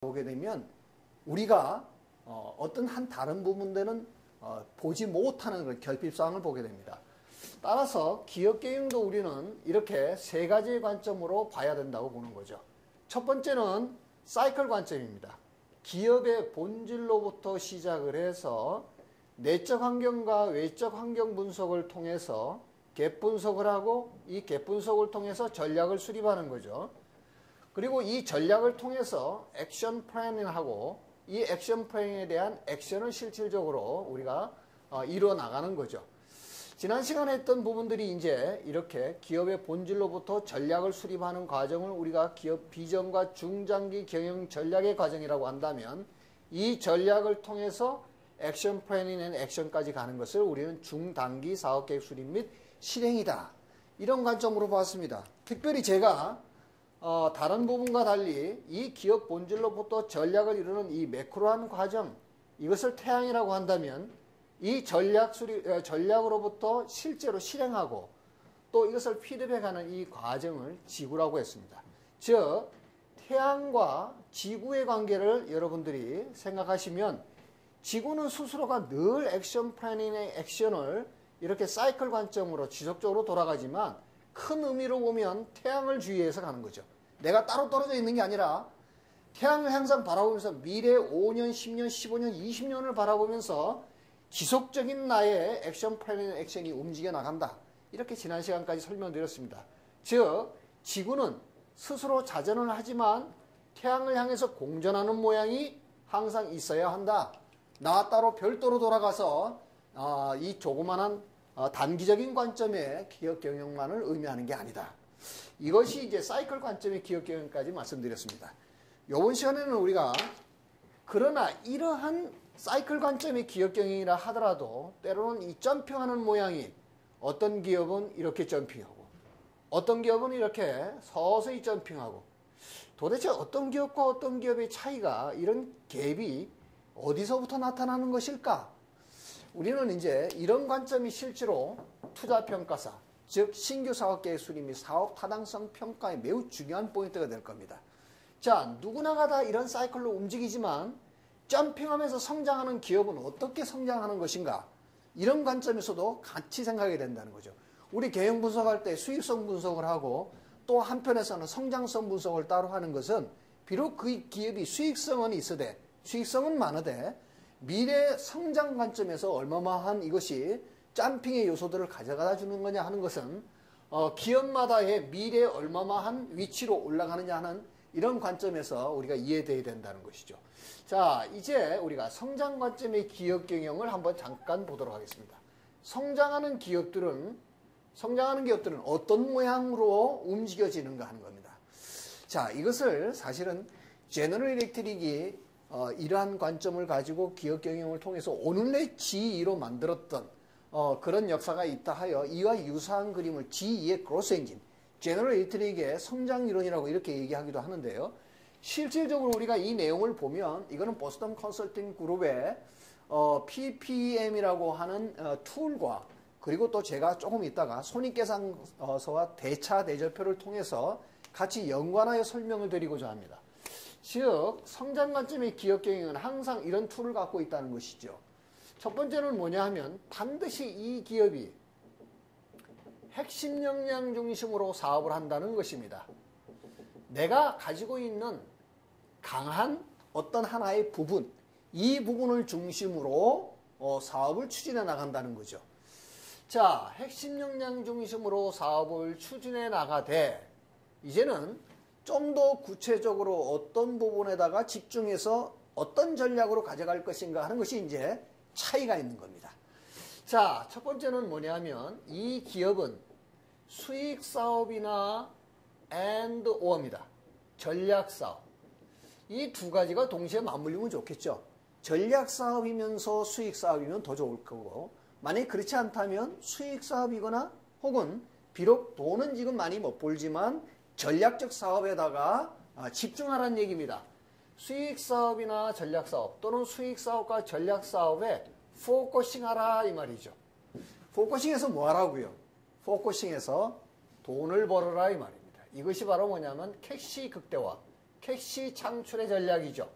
보게 되면 우리가 어떤 한 다른 부분들은 보지 못하는 그런 결핍사항을 보게 됩니다. 따라서 기업 경영도 우리는 이렇게 세 가지의 관점으로 봐야 된다고 보는 거죠. 첫 번째는 사이클 관점입니다. 기업의 본질로부터 시작을 해서 내적 환경과 외적 환경 분석을 통해서 갭 분석을 하고 이 갭 분석을 통해서 전략을 수립하는 거죠. 그리고 이 전략을 통해서 액션 플래닝하고 이 액션 플래닝에 대한 액션을 실질적으로 우리가 이루어 나가는 거죠. 지난 시간에 했던 부분들이 이제 이렇게 기업의 본질로부터 전략을 수립하는 과정을 우리가 기업 비전과 중장기 경영 전략의 과정이라고 한다면 이 전략을 통해서 액션 플래닝 앤 액션까지 가는 것을 우리는 중단기 사업계획 수립 및 실행이다. 이런 관점으로 봤습니다. 특별히 제가 다른 부분과 달리 이 기업 본질로부터 전략을 이루는 이 매크로한 과정, 이것을 태양이라고 한다면 이 전략으로부터 실제로 실행하고 또 이것을 피드백하는 이 과정을 지구라고 했습니다. 즉 태양과 지구의 관계를 여러분들이 생각하시면 지구는 스스로가 늘 액션 플래닝의 액션을 이렇게 사이클 관점으로 지속적으로 돌아가지만 큰 의미로 보면 태양을 주위해서 가는 거죠. 내가 따로 떨어져 있는 게 아니라 태양을 항상 바라보면서 미래 5년, 10년, 15년, 20년을 바라보면서 지속적인 나의 액션 플래닝 액션이 움직여 나간다. 이렇게 지난 시간까지 설명드렸습니다. 즉 지구는 스스로 자전을 하지만 태양을 향해서 공전하는 모양이 항상 있어야 한다. 나 따로 별도로 돌아가서 이 조그만한 단기적인 관점의 기업 경영만을 의미하는 게 아니다. 이것이 이제 사이클 관점의 기업 경영까지 말씀드렸습니다. 이번 시간에는 우리가 그러나 이러한 사이클 관점의 기업 경영이라 하더라도 때로는 이 점핑하는 모양이 어떤 기업은 이렇게 점핑하고 어떤 기업은 이렇게 서서히 점핑하고 도대체 어떤 기업과 어떤 기업의 차이가 이런 갭이 어디서부터 나타나는 것일까? 우리는 이제 이런 관점이 실제로 투자평가사, 즉 신규 사업계획 수립 및 사업 타당성 평가에 매우 중요한 포인트가 될 겁니다. 자, 누구나가 다 이런 사이클로 움직이지만 점핑하면서 성장하는 기업은 어떻게 성장하는 것인가? 이런 관점에서도 같이 생각해야 된다는 거죠. 우리 경영 분석할 때 수익성 분석을 하고 또 한편에서는 성장성 분석을 따로 하는 것은 비록 그 기업이 수익성은 있으되 수익성은 많으되 미래 성장 관점에서 얼마만한 이것이 점핑의 요소들을 가져다 주는 거냐 하는 것은 기업마다의 미래에 얼마만한 위치로 올라가느냐 하는 이런 관점에서 우리가 이해돼야 된다는 것이죠. 자, 이제 우리가 성장 관점의 기업 경영을 한번 잠깐 보도록 하겠습니다. 성장하는 기업들은 어떤 모양으로 움직여지는가 하는 겁니다. 자, 이것을 사실은 제너럴 일렉트릭이 이러한 관점을 가지고 기업 경영을 통해서 오늘의 G2로 만들었던 그런 역사가 있다 하여 이와 유사한 그림을 G2의 그로스 엔진, 제너럴 일렉트릭의 성장 이론이라고 이렇게 얘기하기도 하는데요. 실질적으로 우리가 이 내용을 보면 이거는 보스턴 컨설팅 그룹의 PPM이라고 하는 툴과 그리고 또 제가 조금 있다가 손익계산서와 대차 대조표를 통해서 같이 연관하여 설명을 드리고자 합니다. 즉 성장 관점의 기업 경영은 항상 이런 툴을 갖고 있다는 것이죠. 첫 번째는 뭐냐 하면 반드시 이 기업이 핵심 역량 중심으로 사업을 한다는 것입니다. 내가 가지고 있는 강한 어떤 하나의 부분, 이 부분을 중심으로 사업을 추진해 나간다는 거죠. 자, 핵심 역량 중심으로 사업을 추진해 나가되 이제는 좀 더 구체적으로 어떤 부분에다가 집중해서 어떤 전략으로 가져갈 것인가 하는 것이 이제 차이가 있는 겁니다. 자, 첫 번째는 뭐냐면 이 기업은 수익 사업이나 and or입니다. 전략 사업. 이 두 가지가 동시에 맞물리면 좋겠죠. 전략 사업이면서 수익 사업이면 더 좋을 거고 만약에 그렇지 않다면 수익 사업이거나 혹은 비록 돈은 지금 많이 못 벌지만 전략적 사업에다가 집중하라는 얘기입니다. 수익 사업이나 전략 사업 또는 수익 사업과 전략 사업에 포커싱 하라 이 말이죠. 포커싱해서 뭐 하라고요? 포커싱해서 돈을 벌어라 이 말입니다. 이것이 바로 뭐냐면 캐시 극대화, 캐시 창출의 전략이죠.